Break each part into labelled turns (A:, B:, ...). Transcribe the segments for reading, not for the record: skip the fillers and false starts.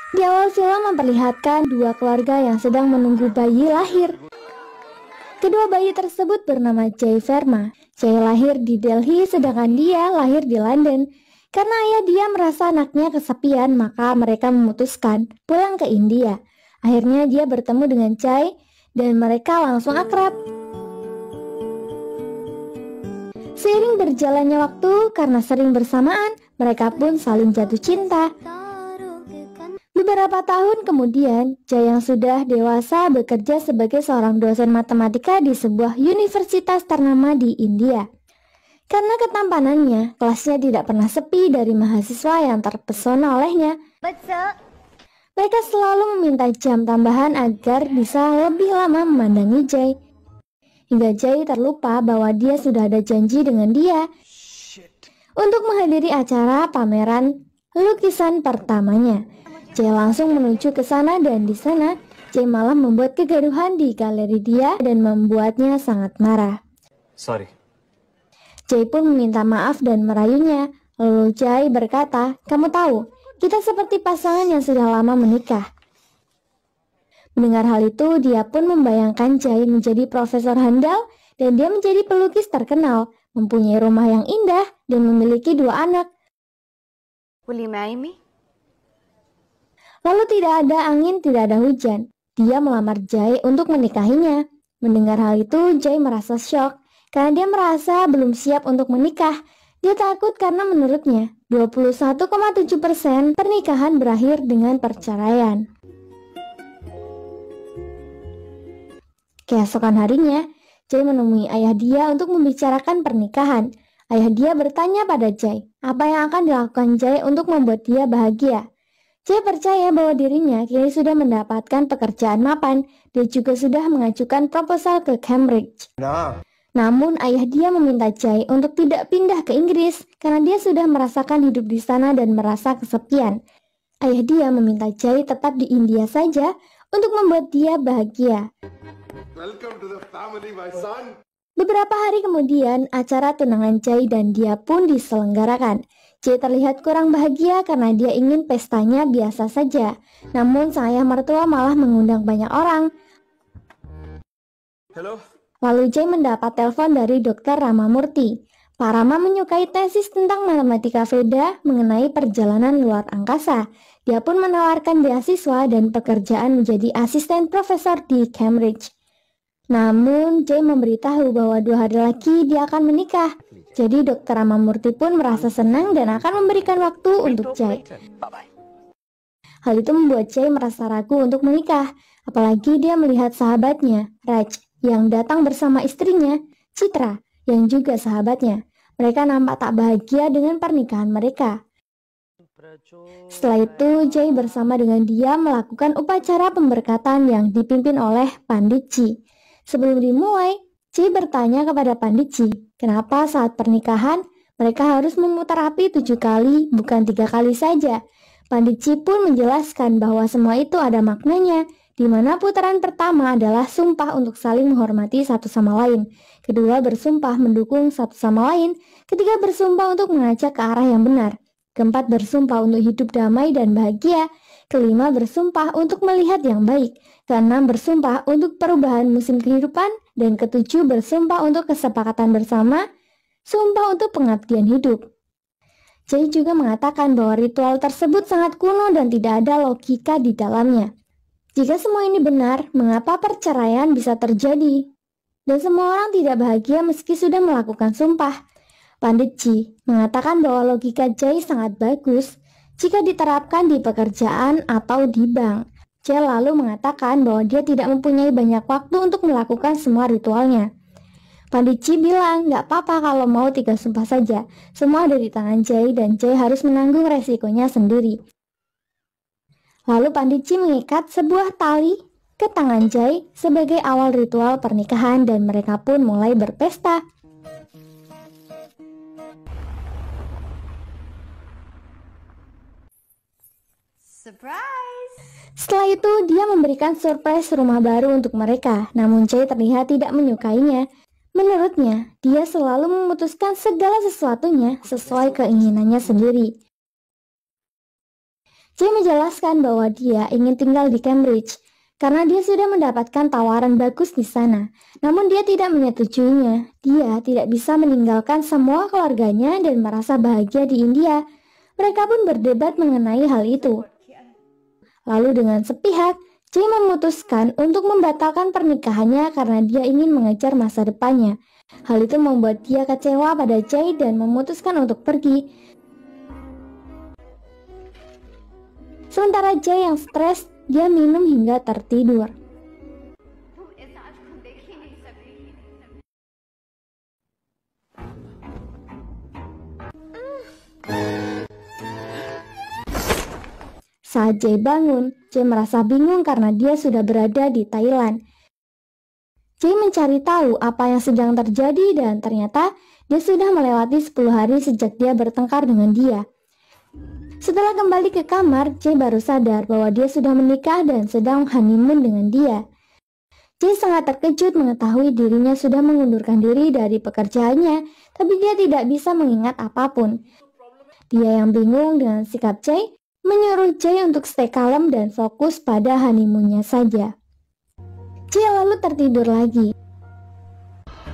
A: Di awal film memperlihatkan dua keluarga yang sedang menunggu bayi lahir. Kedua bayi tersebut bernama Jay Verma. Jay lahir di Delhi sedangkan dia lahir di London. Karena ayah dia merasa anaknya kesepian, maka mereka memutuskan pulang ke India. Akhirnya dia bertemu dengan Jay dan mereka langsung akrab. Seiring berjalannya waktu, karena sering bersamaan, mereka pun saling jatuh cinta. Beberapa tahun kemudian, Jay yang sudah dewasa bekerja sebagai seorang dosen matematika di sebuah universitas ternama di India. Karena ketampanannya, kelasnya tidak pernah sepi dari mahasiswa yang terpesona olehnya. Mereka selalu meminta jam tambahan agar bisa lebih lama memandangi Jay. Hingga Jay terlupa bahwa dia sudah ada janji dengan dia untuk menghadiri acara pameran lukisan pertamanya. Jay langsung menuju ke sana dan di sana Jay malah membuat kegaduhan di galeri dia dan membuatnya sangat marah.
B: Sorry.
A: Jay pun meminta maaf dan merayunya. Lalu Jay berkata, "Kamu tahu, kita seperti pasangan yang sudah lama menikah." Mendengar hal itu, dia pun membayangkan Jay menjadi profesor handal dan dia menjadi pelukis terkenal, mempunyai rumah yang indah dan memiliki 2 anak.
C: Will you marry me?
A: Lalu tidak ada angin, tidak ada hujan. Dia melamar Jay untuk menikahinya. Mendengar hal itu, Jay merasa syok karena dia merasa belum siap untuk menikah. Dia takut karena menurutnya 21,7% pernikahan berakhir dengan perceraian. Keesokan harinya, Jay menemui ayah dia untuk membicarakan pernikahan. Ayah dia bertanya pada Jay, apa yang akan dilakukan Jay untuk membuat dia bahagia. Jay percaya bahwa dirinya kini sudah mendapatkan pekerjaan mapan. Dia juga sudah mengajukan proposal ke Cambridge. Namun ayah dia meminta Jay untuk tidak pindah ke Inggris karena dia sudah merasakan hidup di sana dan merasa kesepian. Ayah dia meminta Jay tetap di India saja untuk membuat dia bahagia.
D: Welcome to the family, my son.
A: Beberapa hari kemudian, acara tunangan Jay dan dia pun diselenggarakan. Jay terlihat kurang bahagia karena dia ingin pestanya biasa saja. Namun sang ayah mertua malah mengundang banyak orang.
B: Hello?
A: Lalu Jay mendapat telepon dari Dr. Ramamurti. Pak Rama menyukai tesis tentang matematika Veda mengenai perjalanan luar angkasa. Dia pun menawarkan beasiswa dan pekerjaan menjadi asisten profesor di Cambridge. Namun Jay memberitahu bahwa 2 hari lagi dia akan menikah. Jadi Dr. Ramamurti pun merasa senang dan akan memberikan waktu untuk Jay. Hal itu membuat Jay merasa ragu untuk menikah. Apalagi dia melihat sahabatnya, Raj, yang datang bersama istrinya, Citra, yang juga sahabatnya. Mereka nampak tak bahagia dengan pernikahan mereka. Setelah itu, Jay bersama dengan dia melakukan upacara pemberkatan yang dipimpin oleh Panditji. Sebelum dimulai, Jay bertanya kepada Panditji, kenapa saat pernikahan mereka harus memutar api 7 kali, bukan 3 kali saja. Panditji pun menjelaskan bahwa semua itu ada maknanya, di mana putaran pertama adalah sumpah untuk saling menghormati satu sama lain. Kedua, bersumpah mendukung satu sama lain. Ketiga, bersumpah untuk mengajak ke arah yang benar. Keempat, bersumpah untuk hidup damai dan bahagia. Kelima, bersumpah untuk melihat yang baik. Keenam, bersumpah untuk perubahan musim kehidupan. Dan ketujuh, bersumpah untuk kesepakatan bersama. Sumpah untuk pengabdian hidup. Jay juga mengatakan bahwa ritual tersebut sangat kuno dan tidak ada logika di dalamnya. Jika semua ini benar, mengapa perceraian bisa terjadi? Dan semua orang tidak bahagia meski sudah melakukan sumpah. Panditji mengatakan bahwa logika Jay sangat bagus jika diterapkan di pekerjaan atau di bank. Jay lalu mengatakan bahwa dia tidak mempunyai banyak waktu untuk melakukan semua ritualnya. Panditji bilang gak apa-apa kalau mau 3 sumpah saja. Semua ada di tangan Jay dan Jay harus menanggung resikonya sendiri. Lalu Panditji mengikat sebuah tali ke tangan Jay sebagai awal ritual pernikahan dan mereka pun mulai berpesta.
C: Surprise!
A: Setelah itu dia memberikan surprise rumah baru untuk mereka, namun Jay terlihat tidak menyukainya. Menurutnya, dia selalu memutuskan segala sesuatunya sesuai keinginannya sendiri. Jay menjelaskan bahwa dia ingin tinggal di Cambridge karena dia sudah mendapatkan tawaran bagus di sana. Namun dia tidak menyetujuinya. Dia tidak bisa meninggalkan semua keluarganya dan merasa bahagia di India. Mereka pun berdebat mengenai hal itu. Lalu dengan sepihak, Jay memutuskan untuk membatalkan pernikahannya karena dia ingin mengejar masa depannya. Hal itu membuat dia kecewa pada Jay dan memutuskan untuk pergi. Sementara Jay yang stres, dia minum hingga tertidur. Saat Jay bangun, Jay merasa bingung karena dia sudah berada di Thailand. Jay mencari tahu apa yang sedang terjadi dan ternyata dia sudah melewati 10 hari sejak dia bertengkar dengan dia. Setelah kembali ke kamar, Jay baru sadar bahwa dia sudah menikah dan sedang honeymoon dengan dia. Jay sangat terkejut mengetahui dirinya sudah mengundurkan diri dari pekerjaannya, tapi dia tidak bisa mengingat apapun. Dia yang bingung dengan sikap Jay, menyuruh Jay untuk stay calm dan fokus pada honeymoonnya saja. Jay lalu tertidur lagi.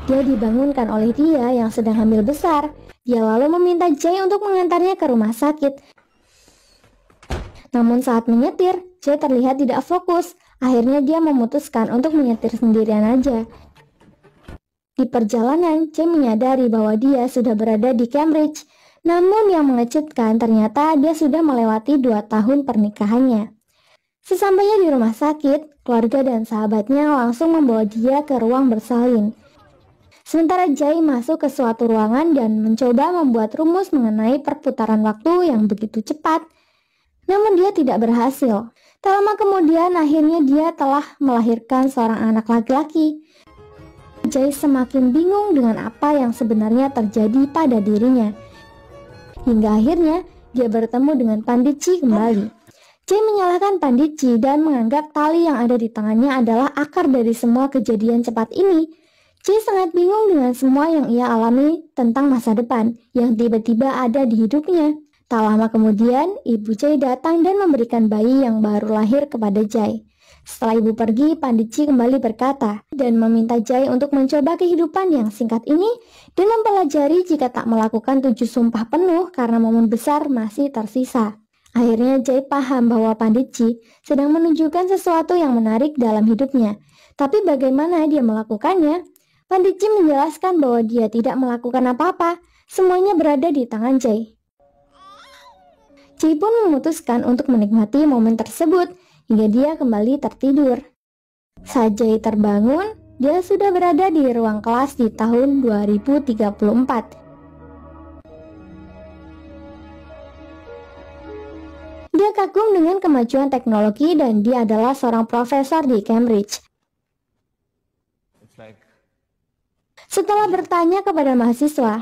A: Dia dibangunkan oleh dia yang sedang hamil besar. Dia lalu meminta Jay untuk mengantarnya ke rumah sakit. Namun saat menyetir, Jay terlihat tidak fokus. Akhirnya dia memutuskan untuk menyetir sendirian aja. Di perjalanan, Jay menyadari bahwa dia sudah berada di Cambridge. Namun yang mengejutkan ternyata dia sudah melewati 2 tahun pernikahannya. Sesampainya di rumah sakit, keluarga dan sahabatnya langsung membawa dia ke ruang bersalin. Sementara Jay masuk ke suatu ruangan dan mencoba membuat rumus mengenai perputaran waktu yang begitu cepat. Namun dia tidak berhasil. Tak lama kemudian akhirnya dia telah melahirkan seorang anak laki-laki. Jay semakin bingung dengan apa yang sebenarnya terjadi pada dirinya. Hingga akhirnya dia bertemu dengan Panditji kembali. Jay menyalahkan Panditji dan menganggap tali yang ada di tangannya adalah akar dari semua kejadian cepat ini. Jay sangat bingung dengan semua yang ia alami tentang masa depan yang tiba-tiba ada di hidupnya. Tak lama kemudian, ibu Jay datang dan memberikan bayi yang baru lahir kepada Jay. Setelah ibu pergi, Panditji kembali berkata dan meminta Jay untuk mencoba kehidupan yang singkat ini dan mempelajari jika tak melakukan 7 sumpah penuh karena momen besar masih tersisa. Akhirnya Jay paham bahwa Panditji sedang menunjukkan sesuatu yang menarik dalam hidupnya. Tapi bagaimana dia melakukannya? Panditji menjelaskan bahwa dia tidak melakukan apa-apa. Semuanya berada di tangan Jay. Jay pun memutuskan untuk menikmati momen tersebut hingga dia kembali tertidur. Saat Jay terbangun, dia sudah berada di ruang kelas di tahun 2034. Dia kagum dengan kemajuan teknologi dan dia adalah seorang profesor di Cambridge. Setelah bertanya kepada mahasiswa,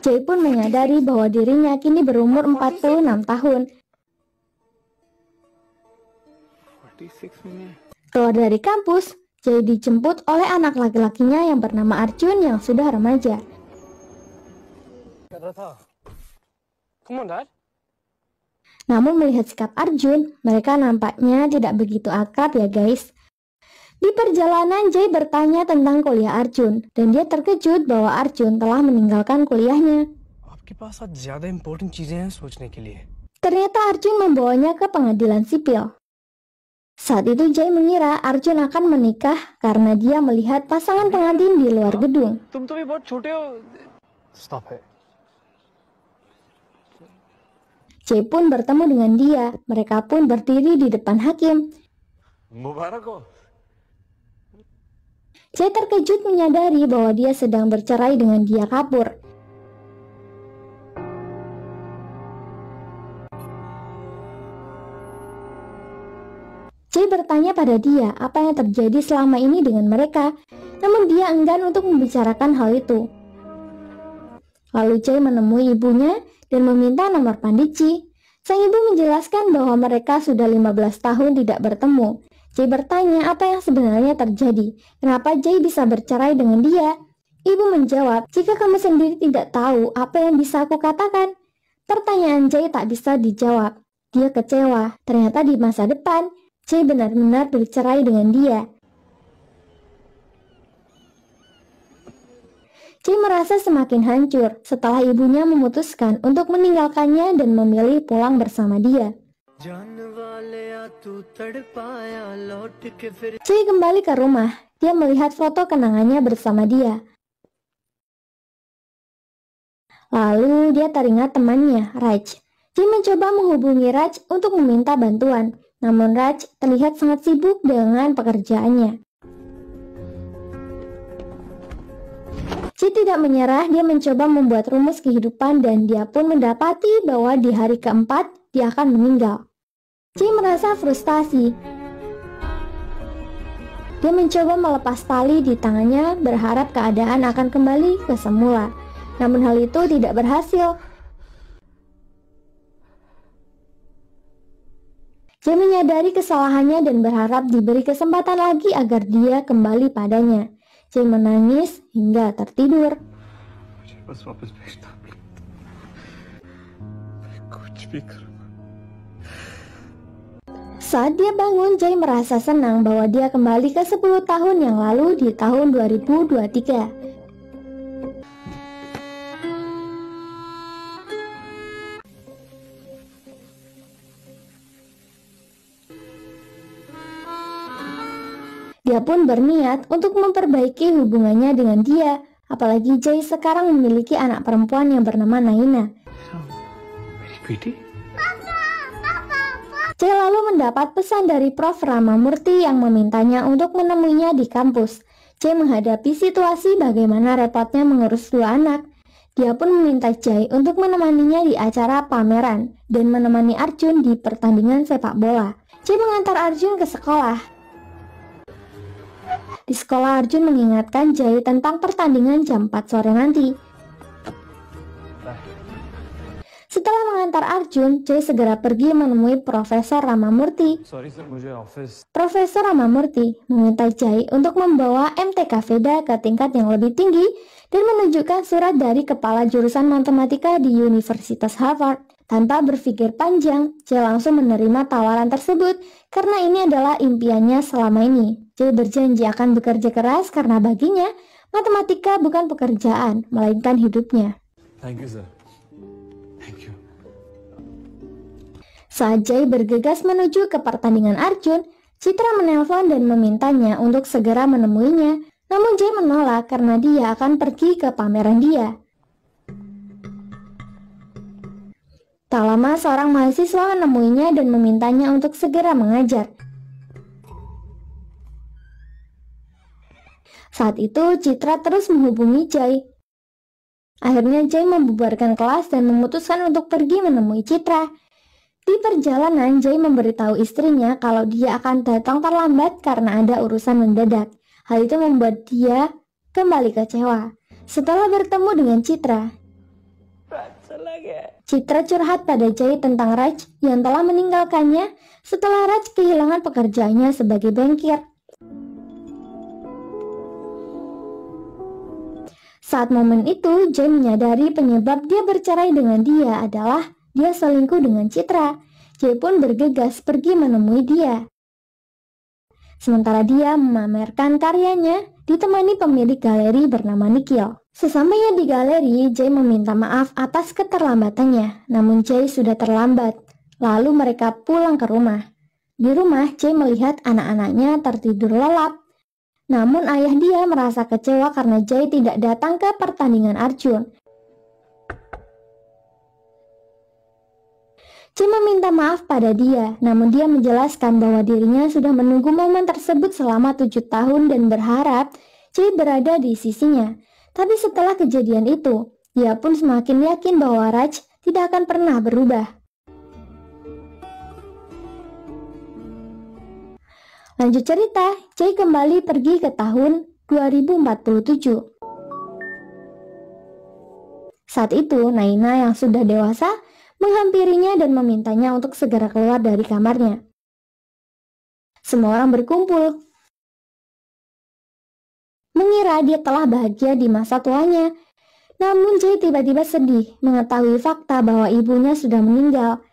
A: Jay pun menyadari bahwa dirinya kini berumur 46 tahun. Keluar dari kampus, Jay dijemput oleh anak laki-lakinya yang bernama Arjun yang sudah remaja. Namun melihat sikap Arjun, mereka nampaknya tidak begitu akrab ya guys. Di perjalanan Jay bertanya tentang kuliah Arjun dan dia terkejut bahwa Arjun telah meninggalkan kuliahnya. Ternyata Arjun membawanya ke pengadilan sipil. Saat itu Jay mengira Arjun akan menikah karena dia melihat pasangan pengantin di luar gedung. Jay pun bertemu dengan dia. Mereka pun berdiri di depan hakim. Jay terkejut menyadari bahwa dia sedang bercerai dengan Dia Kapoor. Jay bertanya pada dia apa yang terjadi selama ini dengan mereka, namun dia enggan untuk membicarakan hal itu. Lalu Jay menemui ibunya dan meminta nomor Panditji. Sang ibu menjelaskan bahwa mereka sudah 15 tahun tidak bertemu. Jay bertanya apa yang sebenarnya terjadi, kenapa Jay bisa bercerai dengan dia. Ibu menjawab, jika kamu sendiri tidak tahu apa yang bisa aku katakan. Pertanyaan Jay tak bisa dijawab. Dia kecewa, ternyata di masa depan, Jay benar-benar bercerai dengan dia. Jay merasa semakin hancur setelah ibunya memutuskan untuk meninggalkannya dan memilih pulang bersama dia. Jay kembali ke rumah. Dia melihat foto kenangannya bersama dia. Lalu dia teringat temannya, Raj. Jay mencoba menghubungi Raj untuk meminta bantuan. Namun Raj terlihat sangat sibuk dengan pekerjaannya. Jay tidak menyerah, dia mencoba membuat rumus kehidupan dan dia pun mendapati bahwa di hari keempat dia akan meninggal. Jay merasa frustasi. Dia mencoba melepas tali di tangannya, berharap keadaan akan kembali ke semula. Namun hal itu tidak berhasil. Jay menyadari kesalahannya dan berharap diberi kesempatan lagi agar dia kembali padanya. Jay menangis hingga tertidur. Saat dia bangun, Jay merasa senang bahwa dia kembali ke 10 tahun yang lalu di tahun 2023. Dia pun berniat untuk memperbaiki hubungannya dengan dia, apalagi Jay sekarang memiliki anak perempuan yang bernama Naina. Jay lalu mendapat pesan dari Prof. Ramamurti yang memintanya untuk menemuinya di kampus. Jay menghadapi situasi bagaimana repotnya mengurus 2 anak. Dia pun meminta Jay untuk menemaninya di acara pameran dan menemani Arjun di pertandingan sepak bola. Jay mengantar Arjun ke sekolah. Di sekolah, Arjun mengingatkan Jay tentang pertandingan jam 4 sore nanti. Setelah mengantar Arjun, Jay segera pergi menemui Profesor Ramamurti. Profesor Ramamurti meminta Jay untuk membawa MTK Veda ke tingkat yang lebih tinggi dan menunjukkan surat dari kepala jurusan matematika di Universitas Harvard. Tanpa berpikir panjang, Jay langsung menerima tawaran tersebut karena ini adalah impiannya selama ini. Jay berjanji akan bekerja keras karena baginya, matematika bukan pekerjaan, melainkan hidupnya.
B: Thank you, sir. Thank you.
A: Saat Jay bergegas menuju ke pertandingan Arjun, Citra menelpon dan memintanya untuk segera menemuinya. Namun Jay menolak karena dia akan pergi ke pameran dia. Tak lama seorang mahasiswa menemuinya dan memintanya untuk segera mengajar. Saat itu Citra terus menghubungi Jay. Akhirnya Jay membubarkan kelas dan memutuskan untuk pergi menemui Citra. Di perjalanan Jay memberitahu istrinya kalau dia akan datang terlambat karena ada urusan mendadak. Hal itu membuat dia kembali kecewa. Setelah bertemu dengan Citra, Citra curhat pada Jay tentang Raj yang telah meninggalkannya setelah Raj kehilangan pekerjaannya sebagai bankir. Saat momen itu, Jay menyadari penyebab dia bercerai dengan dia adalah dia selingkuh dengan Citra. Jay pun bergegas pergi menemui dia. Sementara dia memamerkan karyanya ditemani pemilik galeri bernama Nikhil. Sesampainya di galeri, Jay meminta maaf atas keterlambatannya. Namun Jay sudah terlambat. Lalu mereka pulang ke rumah. Di rumah, Jay melihat anak-anaknya tertidur lelap. Namun ayah dia merasa kecewa karena Jay tidak datang ke pertandingan Arjun. Jay meminta maaf pada dia, namun dia menjelaskan bahwa dirinya sudah menunggu momen tersebut selama 7 tahun dan berharap Jay berada di sisinya. Tapi setelah kejadian itu, dia pun semakin yakin bahwa Raj tidak akan pernah berubah. Lanjut cerita, Jay kembali pergi ke tahun 2047. Saat itu, Naina yang sudah dewasa menghampirinya dan memintanya untuk segera keluar dari kamarnya. Semua orang berkumpul. mengira dia telah bahagia di masa tuanya. Namun Jae tiba-tiba sedih mengetahui fakta bahwa ibunya sudah meninggal.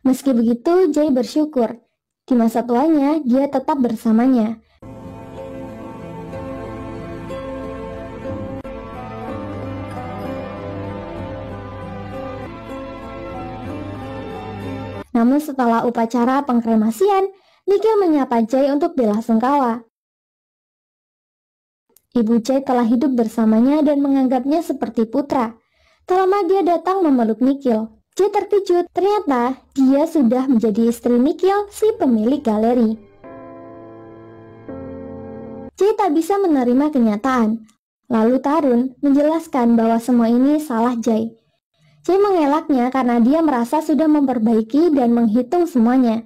A: Meski begitu, Jae bersyukur di masa tuanya dia tetap bersamanya. Namun setelah upacara pengkremasian, Nikhil menyapa Jae untuk belasungkawa. Ibu Jae telah hidup bersamanya dan menganggapnya seperti putra. Tak lama dia datang memeluk Nikhil. Jae terkejut, ternyata dia sudah menjadi istri Nikhil, si pemilik galeri. Jae tak bisa menerima kenyataan. Lalu Tarun menjelaskan bahwa semua ini salah Jae. Jae mengelaknya karena dia merasa sudah memperbaiki dan menghitung semuanya.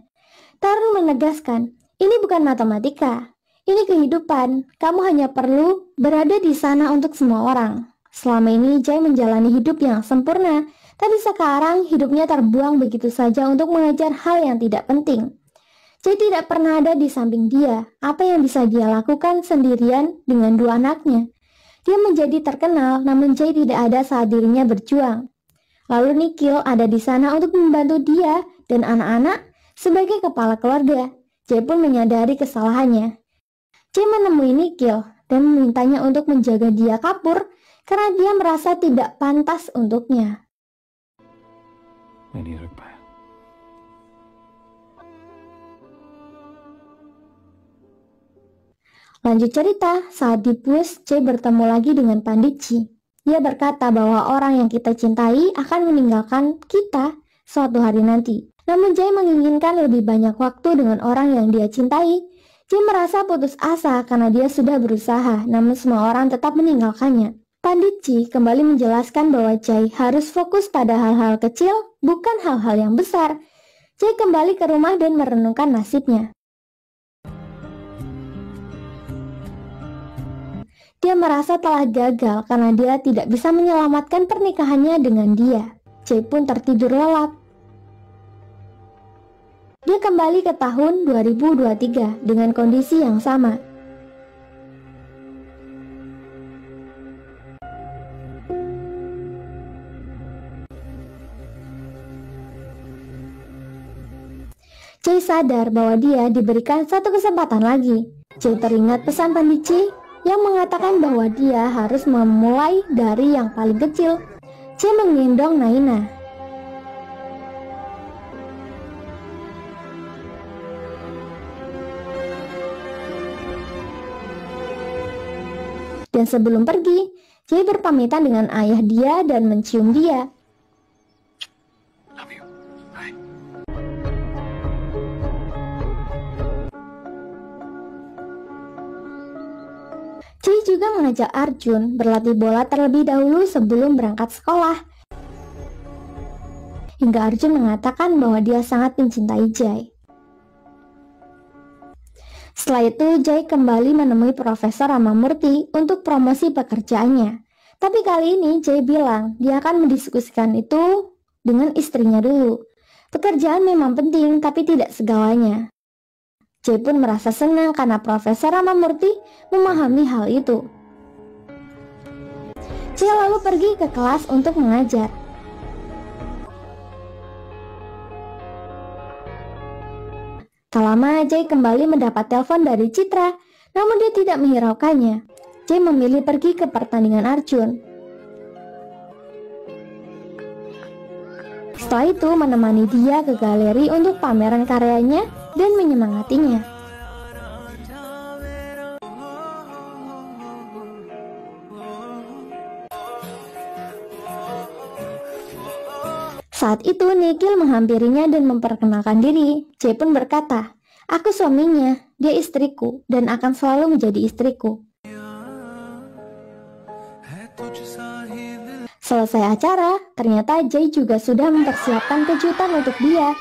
A: Tarun menegaskan, ini bukan matematika, ini kehidupan. Kamu hanya perlu berada di sana untuk semua orang. Selama ini Jae menjalani hidup yang sempurna, tapi sekarang hidupnya terbuang begitu saja untuk mengejar hal yang tidak penting. Jae tidak pernah ada di samping dia. Apa yang bisa dia lakukan sendirian dengan dua anaknya? Dia menjadi terkenal, namun Jae tidak ada saat dirinya berjuang. Lalu Nikhil ada di sana untuk membantu dia dan anak-anak sebagai kepala keluarga. Jae pun menyadari kesalahannya. Jae menemui Nikhil dan memintanya untuk menjaga dia kabur karena dia merasa tidak pantas untuknya.
B: नहीं रख पाया।
A: Lanjut cerita, saat di bus, Jae bertemu lagi dengan Panditji. Dia berkata bahwa orang yang kita cintai akan meninggalkan kita suatu hari nanti. Namun Jae menginginkan lebih banyak waktu dengan orang yang dia cintai. Jae merasa putus asa karena dia sudah berusaha, namun semua orang tetap meninggalkannya. Panditji kembali menjelaskan bahwa Jae harus fokus pada hal-hal kecil, bukan hal-hal yang besar. Jae kembali ke rumah dan merenungkan nasibnya. Dia merasa telah gagal karena dia tidak bisa menyelamatkan pernikahannya dengan dia. Jae pun tertidur lelap. Dia kembali ke tahun 2023 dengan kondisi yang sama. Jae sadar bahwa dia diberikan satu kesempatan lagi. Jae teringat pesan Panditji yang mengatakan bahwa dia harus memulai dari yang paling kecil. Jae menggendong Naina. Dan sebelum pergi, Jae berpamitan dengan ayah dia dan mencium dia.
B: Love you. Bye.
A: Jae juga mengajak Arjun berlatih bola terlebih dahulu sebelum berangkat sekolah. Hingga Arjun mengatakan bahwa dia sangat mencintai Jae. Setelah itu Jae kembali menemui Profesor Ramamurti untuk promosi pekerjaannya. Tapi kali ini Jae bilang dia akan mendiskusikan itu dengan istrinya dulu. Pekerjaan memang penting tapi tidak segalanya. Jae pun merasa senang karena Profesor Ramamurti memahami hal itu. Jae lalu pergi ke kelas untuk mengajar. Tak lama Jae kembali mendapat telepon dari Citra, namun dia tidak menghiraukannya. Jae memilih pergi ke pertandingan Arjun. Setelah itu menemani dia ke galeri untuk pameran karyanya dan menyemangatinya. Saat itu Nikhil menghampirinya dan memperkenalkan diri. Jae pun berkata, "Aku suaminya, dia istriku dan akan selalu menjadi istriku." Selesai acara, ternyata Jae juga sudah mempersiapkan kejutan untuk dia.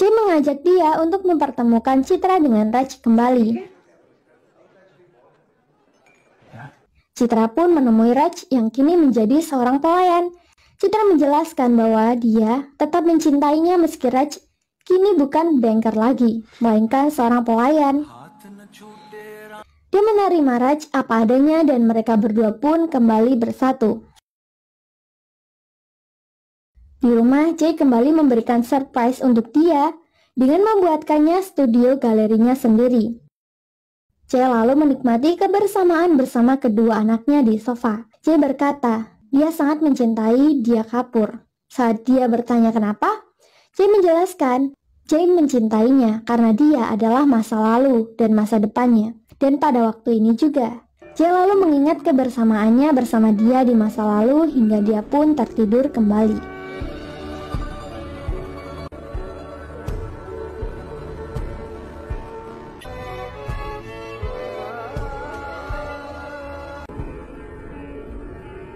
A: Jay mengajak dia untuk mempertemukan Citra dengan Raj kembali. Citra pun menemui Raj yang kini menjadi seorang pelayan. Citra menjelaskan bahwa dia tetap mencintainya meski Raj kini bukan banker lagi, melainkan seorang pelayan. Dia menerima Raj apa adanya dan mereka berdua pun kembali bersatu. Di rumah, Jay kembali memberikan surprise untuk dia dengan membuatkannya studio galerinya sendiri. Jay lalu menikmati kebersamaan bersama kedua anaknya di sofa. Jay berkata, dia sangat mencintai Dia Kapoor. Saat dia bertanya kenapa, Jay menjelaskan, Jay mencintainya karena dia adalah masa lalu dan masa depannya. Dan pada waktu ini juga, Jay lalu mengingat kebersamaannya bersama dia di masa lalu hingga dia pun tertidur kembali.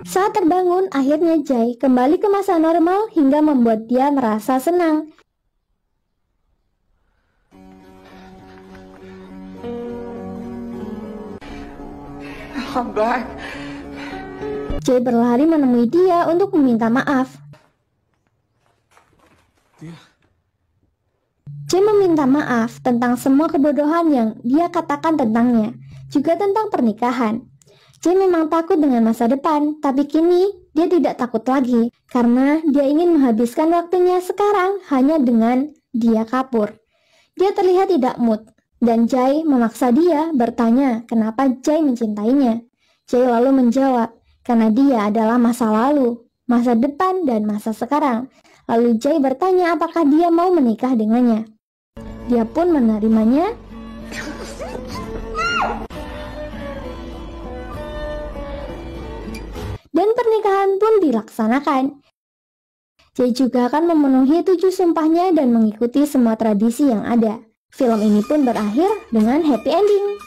A: Saat terbangun, akhirnya Jay kembali ke masa normal hingga membuat dia merasa senang.
C: I'm back.
A: Jay berlari menemui dia untuk meminta maaf. Jay meminta maaf tentang semua kebodohan yang dia katakan tentangnya, juga tentang pernikahan. Jay memang takut dengan masa depan, tapi kini dia tidak takut lagi karena dia ingin menghabiskan waktunya sekarang hanya dengan Dia Kapoor. Dia terlihat tidak mood, dan Jay memaksa dia bertanya kenapa Jay mencintainya. Jay lalu menjawab, karena dia adalah masa lalu, masa depan, dan masa sekarang. Lalu Jay bertanya apakah dia mau menikah dengannya. Dia pun menerimanya. Dan pernikahan pun dilaksanakan. Jay juga akan memenuhi 7 sumpahnya dan mengikuti semua tradisi yang ada. Film ini pun berakhir dengan happy ending.